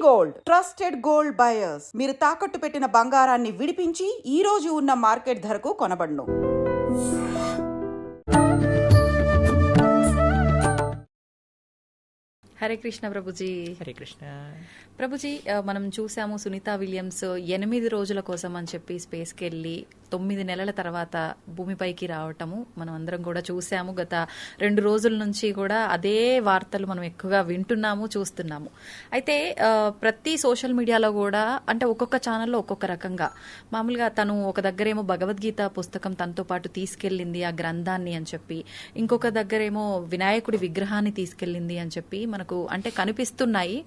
Gold trusted gold buyers. మీరు తాకట్టు పెట్టిన బంగారాన్ని విడిపించి ఈ రోజు ఉన్న మార్కెట్ ధరకు కొనబడును. హరే కృష్ణ ప్రభుజీ. హరే కృష్ణ ప్రభుజీ, మనం చూసాము సునీతా విలియమ్స్ 8 రోజుల కోసం అని చెప్పి స్పేస్కి వెళ్ళి 9 నెలల తర్వాత భూమిపైకి రావటము మనం అందరం కూడా చూసాము. గత 2 రోజుల నుంచి కూడా అదే వార్తలు మనం ఎక్కువగా వింటున్నాము, చూస్తున్నాము. అయితే ప్రతి సోషల్ మీడియాలో కూడా అంటే ఒక్కొక్క ఛానల్లో ఒక్కొక్క రకంగా, మామూలుగా తను ఒక దగ్గరేమో భగవద్గీత పుస్తకం తనతో పాటు తీసుకెళ్ళింది ఆ గ్రంథాన్ని అని చెప్పి, ఇంకొక దగ్గరేమో వినాయకుడి విగ్రహాన్ని తీసుకెళ్ళింది అని చెప్పి మనకు అంటే కనిపిస్తున్నాయి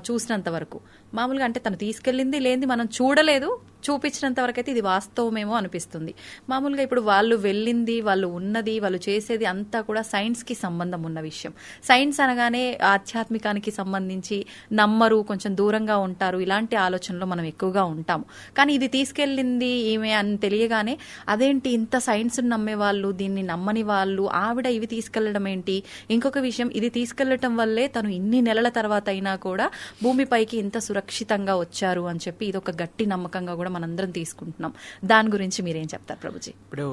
చూసినంత వరకు. మామూలుగా అంటే తను తీసుకెళ్ళింది లేనిది మనం చూడలేదు, చూపించినంత వరకు అయితే ఇది వాస్తవమేమో అనిపిస్తుంది. మామూలుగా ఇప్పుడు వాళ్ళు వెళ్ళింది, వాళ్ళు ఉన్నది, వాళ్ళు చేసేది అంతా కూడా సైన్స్ కి సంబంధం ఉన్న విషయం. సైన్స్ అనగానే ఆధ్యాత్మికానికి సంబంధించి నమ్మరు, కొంచెం దూరంగా ఉంటారు, ఇలాంటి ఆలోచనలో మనం ఎక్కువగా ఉంటాము. కానీ ఇది తీసుకెళ్ళింది ఈమె అని తెలియగానే అదేంటి ఇంత సైన్స్ నమ్మే వాళ్ళు, దీన్ని నమ్మని వాళ్ళు ఆవిడ ఇవి తీసుకెళ్లడం ఏంటి? ఇంకొక విషయం, ఇది తీసుకెళ్లటం వల్లే తను ఇన్ని నెలల తర్వాత అయినా కూడా భూమిపైకి ఇంత సురక్షితంగా వచ్చారు అని చెప్పి ఇది ఒక గట్టి నమ్మకంగా కూడా మనందరం తీసుకుంటున్నాం. దాని గురించి మీరేం చెప్తారు ప్రభుజీ? ఇప్పుడు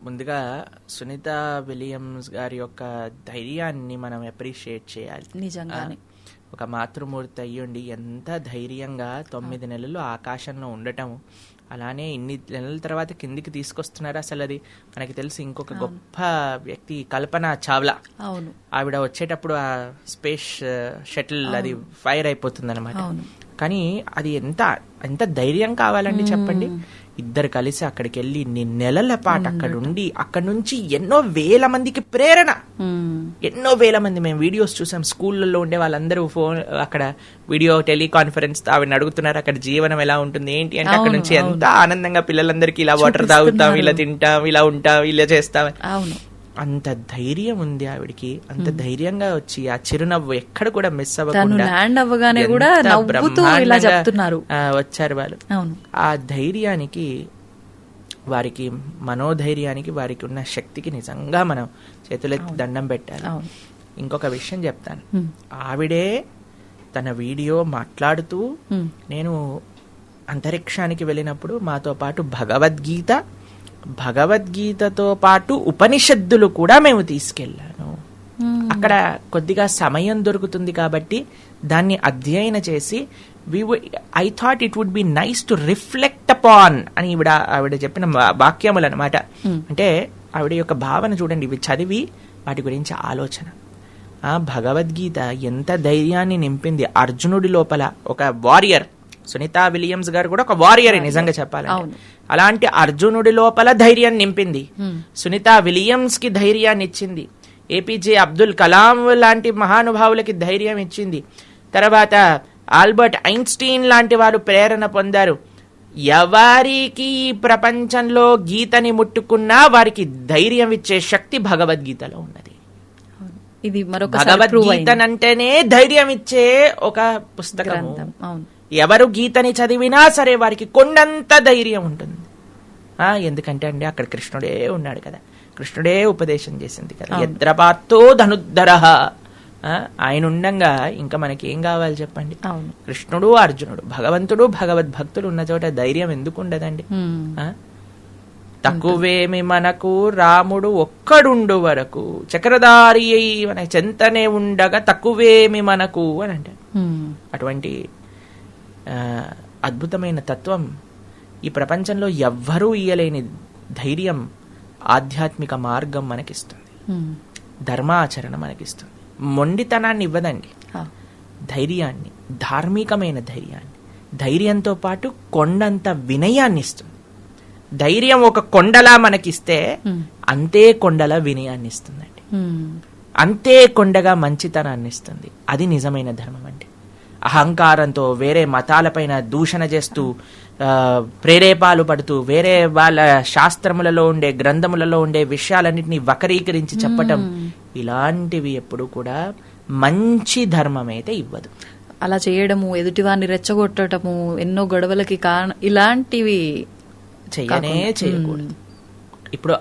ముందుగా సునీతా విలియమ్స్ గారి యొక్క ధైర్యాన్ని మనం అప్రిషియేట్ చేయాలి. నిజంగానే ఒక మాతృమూర్తి అయ్యుండి ఎంత ధైర్యంగా 9 నెలలు ఆకాశంలో ఉండటం, అలానే ఇన్ని నెలల తర్వాత కిందికి తీసుకొస్తున్నారు. అసలు అది మనకి తెలిసి ఇంకొక గొప్ప వ్యక్తి కల్పనా చావ్లా. అవును, ఆవిడ వచ్చేటప్పుడు ఆ స్పేస్ షటిల్ అది ఫైర్ అయిపోతుంది అనమాట. కానీ అది ఎంత ధైర్యం కావాలండి చెప్పండి. ఇద్దరు కలిసి అక్కడికి వెళ్ళి ఇన్ని నెలల పాటు అక్కడ ఉండి అక్కడ నుంచి ఎన్నో వేల మందికి ప్రేరణ, ఎన్నో వేల మంది మేము వీడియోస్ చూసాం. స్కూళ్ళల్లో ఉండే వాళ్ళందరూ ఫోన్ అక్కడ వీడియో టెలికాన్ఫరెన్స్ ఆవిడని అడుగుతున్నారు అక్కడ జీవనం ఎలా ఉంటుంది ఏంటి అంటే, అక్కడ నుంచి ఎంత ఆనందంగా పిల్లలందరికీ ఇలా వాటర్ తాగుతాం, ఇలా తింటాం, ఇలా ఉంటాం, ఇలా చేస్తాం. అంత ధైర్యం ఉంది ఆవిడికి. అంత ధైర్యంగా వచ్చి ఆ చిరునవ్వు ఎక్కడ కూడా మిస్ అవ్వకుండా వచ్చారు వాళ్ళు. ఆ ధైర్యానికి, వారికి మనోధైర్యానికి, వారికి ఉన్న శక్తికి నిజంగా మనం చేతులెత్తి దండం పెట్టాలి. ఇంకొక విషయం చెప్తాను. ఆవిడే తన వీడియో మాట్లాడుతూ, నేను అంతరిక్షానికి వెళ్ళినప్పుడు మాతో పాటు భగవద్గీతతో పాటు ఉపనిషత్తులు కూడా మేము తీసుకెళ్ళాను. అక్కడ కొద్దిగా సమయం దొరుకుతుంది కాబట్టి దాన్ని అధ్యయనం చేసి I thought it would be nice to reflect upon అని ఆవిడ చెప్పిన వాక్యములు అనమాట. అంటే ఆవిడ యొక్క భావన చూడండి, ఇవి చదివి వాటి గురించి ఆలోచన. భగవద్గీత ఎంత ధైర్యాన్ని నింపింది అర్జునుడి లోపల. ఒక వారియర్, సునీతా విలియమ్స్ గారు కూడా ఒక వారియరే నిజంగా చెప్పాలంటే. అలాంటి అర్జునుడి లోపల ధైర్యం నింపింది. సునీతా విలియమ్స్ కి ధైర్యాన్ని ఇచ్చింది. ఏపీజే అబ్దుల్ కలాం లాంటి మహానుభావులకి ధైర్యం ఇచ్చింది. తర్వాత ఆల్బర్ట్ ఐన్స్టీన్ లాంటి వారు ప్రేరణ పొందారు. ఎవరికి ప్రపంచంలో గీతని ముట్టుకున్నా వారికి ధైర్యం ఇచ్చే శక్తి భగవద్గీతలో ఉన్నది. ఇది భగవద్గీతనంటేనే ధైర్యం ఇచ్చే ఒక పుస్తకం. ఎవరు గీతని చదివినా సరే వారికి కొండంత ధైర్యం ఉంటుంది. ఎందుకంటే అండి అక్కడ కృష్ణుడే ఉన్నాడు కదా, కృష్ణుడే ఉపదేశం చేసింది కదా. యద్రపాతో ధనుద్ధర, ఆయన ఉండంగా ఇంకా మనకి ఏం కావాలి చెప్పండి. కృష్ణుడు, అర్జునుడు, భగవంతుడు, భగవద్భక్తులు ఉన్న చోట ధైర్యం ఎందుకు ఉండదండి? తక్కువేమి మనకు రాముడు ఒక్కడుండు వరకు, చక్రధారి అయి మన చెంతనే ఉండగా తక్కువేమి మనకు అని అంటే, అటువంటి అద్భుతమైన తత్వం ఈ ప్రపంచంలో ఎవ్వరూ ఇయ్యలేని ధైర్యం ఆధ్యాత్మిక మార్గం మనకిస్తుంది. ధర్మాచరణ మనకిస్తుంది. మొండితనాన్ని ఇవ్వదండి, ధైర్యాన్ని, ధార్మికమైన ధైర్యాన్ని. ధైర్యంతో పాటు కొండంత వినయాన్ని ఇస్తుంది. ధైర్యం ఒక కొండలా మనకిస్తే అంతే కొండలా వినయాన్ని ఇస్తుందండి. అంతే కొండగా మంచితనాన్ని ఇస్తుంది. అది నిజమైన ధర్మం అండి. అహంకారంతో వేరే మతాలపైన దూషణ చేస్తూ, ప్రేరేపాలు పడుతూ, వేరే వాళ్ళ శాస్త్రములలో ఉండే, గ్రంథములలో ఉండే విషయాలన్నింటినీ వక్రీకరించి చెప్పటం, ఇలాంటివి ఎప్పుడు కూడా మంచి ధర్మం అయితే ఇవ్వదు. అలా చేయడము, ఎదుటివారిని రెచ్చగొట్టడము, ఎన్నో గొడవలకి కారణం, ఇలాంటివి చేయకూడదు. ఇప్పుడు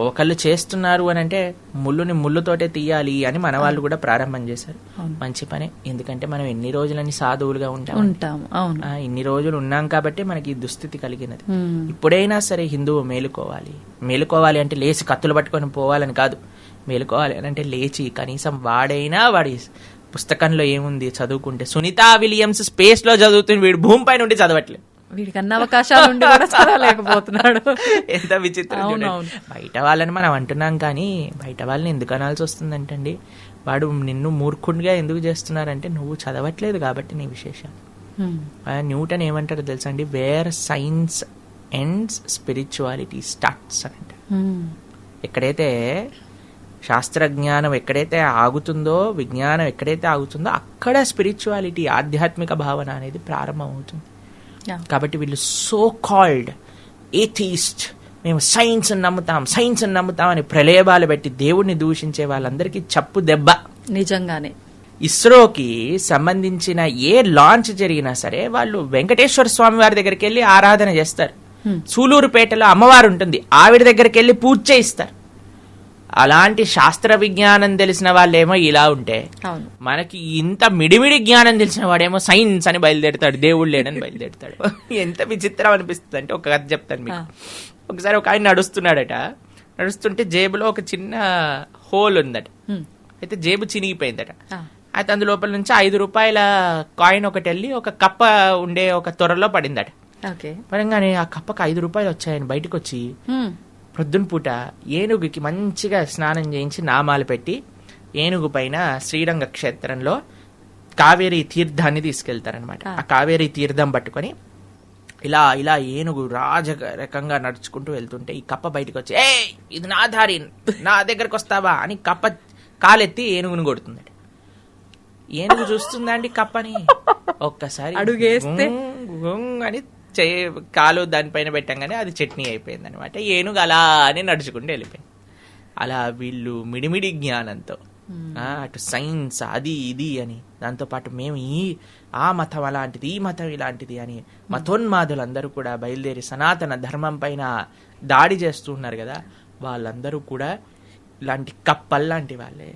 ఒకళ్ళు చేస్తున్నారు అని అంటే ముళ్ళుని ముళ్ళుతోటే తీయాలి అని మన వాళ్ళు కూడా ప్రారంభం చేశారు. మంచి పనే, ఎందుకంటే మనం ఎన్ని రోజులని సాధువులుగా ఉంటాము. అవును, ఇన్ని రోజులు ఉన్నాం కాబట్టి మనకి ఈ దుస్థితి కలిగినది. ఇప్పుడైనా సరే హిందువు మేలుకోవాలి అంటే లేచి కత్తులు పట్టుకొని పోవాలని కాదు. మేలుకోవాలి అని అంటే లేచి కనీసం వాడైనా వాడి పుస్తకంలో ఏముంది చదువుకుంటే. సునీతా విలియమ్స్ స్పేస్ లో చదువుతుంది, వీడు భూమిపై నుండి చదవట్లేదు. వీడికి అన్ని అవకాశాలు ఉండి కూడా చదవలేకపోతున్నాడు. ఎంత విచిత్రం. బయట వాళ్ళని మనం అంటున్నాం కానీ బయట వాళ్ళని ఎందుకు అనాల్సి వస్తుందంటండి. వాడు నిన్ను మూర్ఖుడిగా ఎందుకు చేస్తున్నారంటే నువ్వు చదవట్లేదు కాబట్టి నీ విశేషం. న్యూటన్ ఏమంటారు తెలుసా అండి, where science ends spirituality starts అని అంటారు. ఎక్కడైతే శాస్త్రజ్ఞానం ఎక్కడైతే ఆగుతుందో, విజ్ఞానం ఎక్కడైతే ఆగుతుందో అక్కడ స్పిరిచువాలిటీ, ఆధ్యాత్మిక భావన అనేది ప్రారంభమవుతుంది. కాబట్టి వీళ్ళు సో కాల్డ్ ఏథీస్ట్, మేము సైన్స్ నమ్ముతాం అని ప్రలేబాలు పెట్టి దేవుడిని దూషించే వాళ్ళందరికీ చప్పు దెబ్బ. నిజంగానే ఇస్రోకి సంబంధించిన ఏ లాంచ్ జరిగినా సరే వాళ్ళు వెంకటేశ్వర స్వామి వారి దగ్గరికి వెళ్ళి ఆరాధన చేస్తారు. సూలూరుపేటలో అమ్మవారు ఉంటుంది, ఆవిడ దగ్గరికి వెళ్ళి పూజ చేయిస్తారు. అలాంటి శాస్త్ర విజ్ఞానం తెలిసిన వాళ్ళేమో ఇలా ఉంటే, మనకి ఇంత మిడిమిడి జ్ఞానం తెలిసిన వాడేమో సైన్స్ అని బయలుదేరుతాడు, దేవుడు లేడని బయలుదేరుతాడు. ఎంత విచిత్రం అనిపిస్తుంది అంటే ఒక కథ చెప్తాను మీకు. ఒకసారి ఒక ఆయన నడుస్తుంటే జేబులో ఒక చిన్న హోల్ ఉందట. అయితే జేబు చినిగిపోయిందట. అయితే అందులోపల నుంచి 5 రూపాయల కాయిన్ ఒకటి వెళ్ళి ఒక కప్ప ఉండే ఒక త్వరలో పడిందట. పడంగానే ఆ కప్పకు 5 రూపాయలు వచ్చాయని బయటకు వచ్చి ప్రొద్దున పూట ఏనుగుకి మంచిగా స్నానం చేయించి నామాలు పెట్టి ఏనుగు పైన శ్రీరంగ క్షేత్రంలో కావేరీ తీర్థాన్ని తీసుకెళ్తారనమాట. ఆ కావేరీ తీర్థం పట్టుకొని ఇలా ఇలా ఏనుగు రాజరకంగా నడుచుకుంటూ వెళ్తుంటే ఈ కప్ప బయటకు వచ్చి, ఏ ఇది నా దారి, నా దగ్గరకు వస్తావా అని కప్ప కాలెత్తి ఏనుగుని కొడుతుంది. ఏనుగు చూస్తుందా అండి కప్పని, ఒక్కసారి అడుగేస్తే అని కాలు దానిపైన పెట్టంగానే అది చట్నీ అయిపోయింది అనమాట. ఏనుగు అలా అని నడుచుకుంటూ వెళ్ళిపోయింది. అలా వీళ్ళు మిడిమిడి జ్ఞానంతో అటు సైన్స్ అది ఇది అని, దాంతోపాటు మేము ఆ మతం అలాంటిది, ఈ మతం ఇలాంటిది అని మతోన్మాదులందరూ కూడా బయలుదేరి సనాతన ధర్మం పైన దాడి చేస్తూ ఉన్నారు కదా, వాళ్ళందరూ కూడా ఇలాంటి కప్పల్లాంటి వాళ్ళే.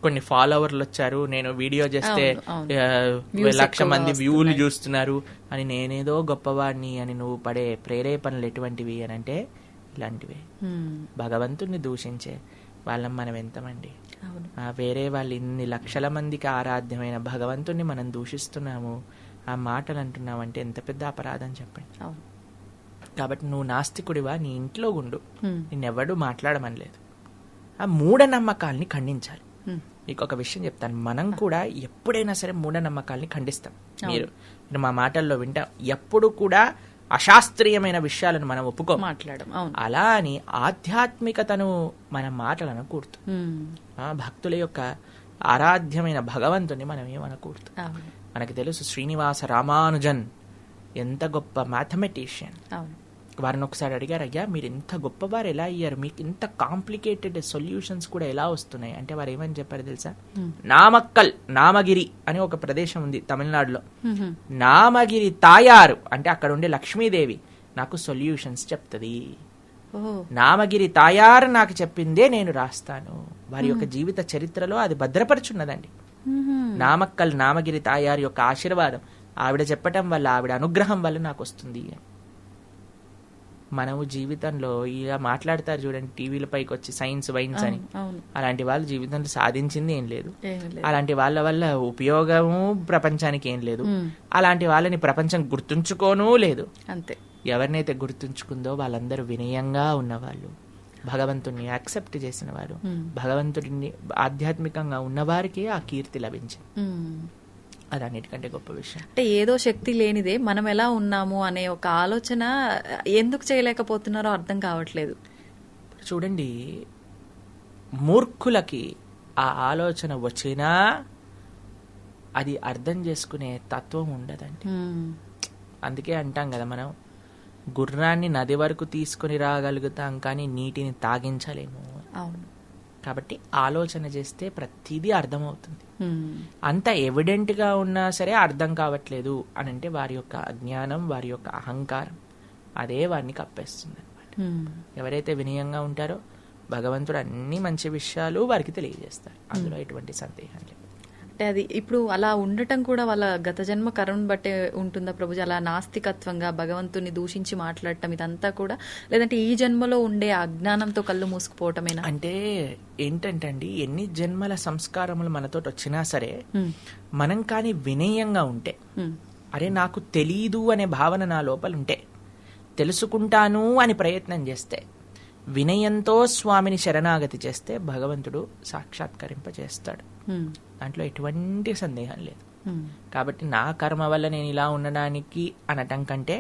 కొన్ని ఫాలోవర్లు వచ్చారు, నేను వీడియో చేస్తే 1,00,000 మంది వ్యూలు చూస్తున్నారు అని, నేనేదో గొప్పవాడిని అని నువ్వు పడే ప్రేరేపణలు ఎటువంటివి అని అంటే ఇలాంటివే. భగవంతుణ్ణి దూషించే వాళ్ళం మనం ఎంతమంది. వేరే వాళ్ళు ఇన్ని లక్షల మందికి ఆరాధ్యమైన భగవంతుణ్ణి మనం దూషిస్తున్నాము, ఆ మాటలు అంటున్నామంటే ఎంత పెద్ద అపరాధం చెప్పండి. కాబట్టి నువ్వు నాస్తికుడివా, నీ ఇంట్లో ఉండు, నిన్నెవడూ మాట్లాడమనలేదు. ఆ మూఢనమ్మకాల్ని ఖండించాలి. మీకు ఒక విషయం చెప్తాను, మనం కూడా ఎప్పుడైనా సరే మూఢనమ్మకాల్ని ఖండిస్తాం. మీరు మా మాటల్లో వింటాం, ఎప్పుడు కూడా అశాస్త్రీయమైన విషయాలను మనం ఒప్పుకో మాట్లాడడం. అలా అని ఆధ్యాత్మికతను మన మాటలను కూర్తు, భక్తుల యొక్క ఆరాధ్యమైన భగవంతుని మనం ఏమనకూడదు. మనకి తెలుసు శ్రీనివాస రామానుజన్ ఎంత గొప్ప మ్యాథమెటిషియన్. వారిని ఒకసారి అడిగారు, అయ్యా మీరు ఇంత గొప్పవారు ఎలా అయ్యారు, మీకు ఇంత కాంప్లికేటెడ్ సొల్యూషన్స్ కూడా ఎలా వస్తున్నాయి అంటే వారు ఏమని చెప్పారు తెలుసా, నామగిరి అని ఒక ప్రదేశం ఉంది తమిళనాడులో, నామగిరి తాయారు అంటే అక్కడ ఉండే లక్ష్మీదేవి నాకు సొల్యూషన్స్ చెప్తుంది. నామగిరి తాయారు నాకు చెప్పిందే నేను రాస్తాను. వారి యొక్క జీవిత చరిత్రలో అది భద్రపరుచున్నదండి. నామగిరి తాయారు యొక్క ఆశీర్వాదం ఆవిడ చెప్పటం వల్ల, ఆవిడ అనుగ్రహం వల్ల నాకు వస్తుంది. మనము జీవితంలో ఇలా మాట్లాడతారు చూడండి, టీవీల పైకి వచ్చి సైన్స్ వైన్స్ అని, అలాంటి వాళ్ళు జీవితంలో సాధించింది ఏం లేదు. అలాంటి వాళ్ళ వల్ల ఉపయోగము ప్రపంచానికి ఏం లేదు. అలాంటి వాళ్ళని ప్రపంచం గుర్తుంచుకోనూ లేదు. అంతే. ఎవరినైతే గుర్తుంచుకుందో వాళ్ళందరూ వినయంగా ఉన్నవాళ్ళు, భగవంతుడిని యాక్సెప్ట్ చేసిన వారు, భగవంతుడిని ఆధ్యాత్మికంగా ఉన్నవారికి ఆ కీర్తి లభించింది. అది అన్నిటికంటే గొప్ప విషయం. అంటే ఏదో శక్తి లేనిదే మనం ఎలా ఉన్నాము అనే ఒక ఆలోచన ఎందుకు చేయలేకపోతున్నారో అర్థం కావట్లేదు. చూడండి, మూర్ఖులకి ఆ ఆలోచన వచ్చినా అది అర్థం చేసుకునే తత్వం ఉండదండి. అందుకే అంటాం కదా, మనం గుర్రాన్ని నది వరకు తీసుకుని రాగలుగుతాం కానీ నీటిని తాగించలేము. అవును. కాబట్టి ఆలోచన చేస్తే ప్రతిదీ అర్థమవుతుంది. అంత ఎవిడెంట్ గా ఉన్నా సరే అర్థం కావట్లేదు అని అంటే వారి యొక్క అజ్ఞానం, వారి యొక్క అహంకారం అదే వారిని కప్పేస్తుంది అనమాట. ఎవరైతే వినయంగా ఉంటారో భగవంతుడు అన్ని మంచి విషయాలు వారికి తెలియజేస్తారు, అందులో ఎటువంటి సందేహం లేదు. అంటే అది ఇప్పుడు అలా ఉండటం కూడా వాళ్ళ గత జన్మ కర్మను బట్టే ఉంటుందా ప్రభుజీ? అలా నాస్తికత్వంగా భగవంతుని దూషించి మాట్లాడటం ఇదంతా కూడా, లేదంటే ఈ జన్మలో ఉండే అజ్ఞానంతో కళ్ళు మూసుకుపోవటమేనా? అంటే ఏంటంటే అండి, ఎన్ని జన్మల సంస్కారములు మనతో వచ్చినా సరే మనం కానీ వినయంగా ఉంటే, అరే నాకు తెలీదు అనే భావన నా లోపల ఉంటే, తెలుసుకుంటాను అని ప్రయత్నం చేస్తే, వినయంతో స్వామిని శరణాగతి చేస్తే భగవంతుడు సాక్షాత్కరింపజేస్తాడు. దాంట్లో ఎటువంటి సందేహం లేదు. కాబట్టి నా కర్మ వల్ల నేను ఇలా ఉండడానికి అనటం కంటే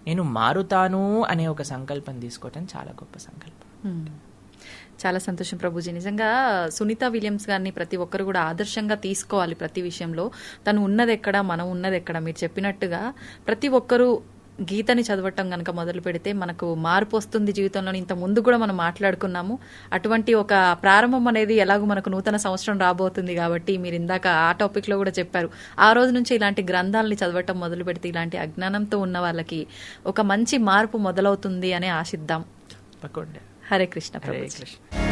నేను మారుతాను అనే ఒక సంకల్పం తీసుకోవటం చాలా గొప్ప సంకల్పం. చాలా సంతోషం ప్రభుజీ. నిజంగా సునీత విలియమ్స్ గారిని ప్రతి ఒక్కరు కూడా ఆదర్శంగా తీసుకోవాలి. ప్రతి విషయంలో తను ఉన్నది ఎక్కడ, మనం ఉన్నది ఎక్కడ. మీరు చెప్పినట్టుగా ప్రతి ఒక్కరూ గీతని చదవటం కనుక మొదలు పెడితే మనకు మార్పు వస్తుంది జీవితంలో. ఇంత ముందు కూడా మనం మాట్లాడుకున్నాము. అటువంటి ఒక ప్రారంభం అనేది ఎలాగో మనకు నూతన సంవత్సరం రాబోతుంది కాబట్టి మీరు ఇందాక ఆ టాపిక్ లో కూడా చెప్పారు. ఆ రోజు నుంచి ఇలాంటి గ్రంథాలని చదవటం మొదలు పెడితే ఇలాంటి అజ్ఞానంతో ఉన్న వాళ్ళకి ఒక మంచి మార్పు మొదలవుతుంది అని ఆశిద్దాం. తప్పకుండా. హరే కృష్ణ హరే ప్రభుజీ. కృష్ణ.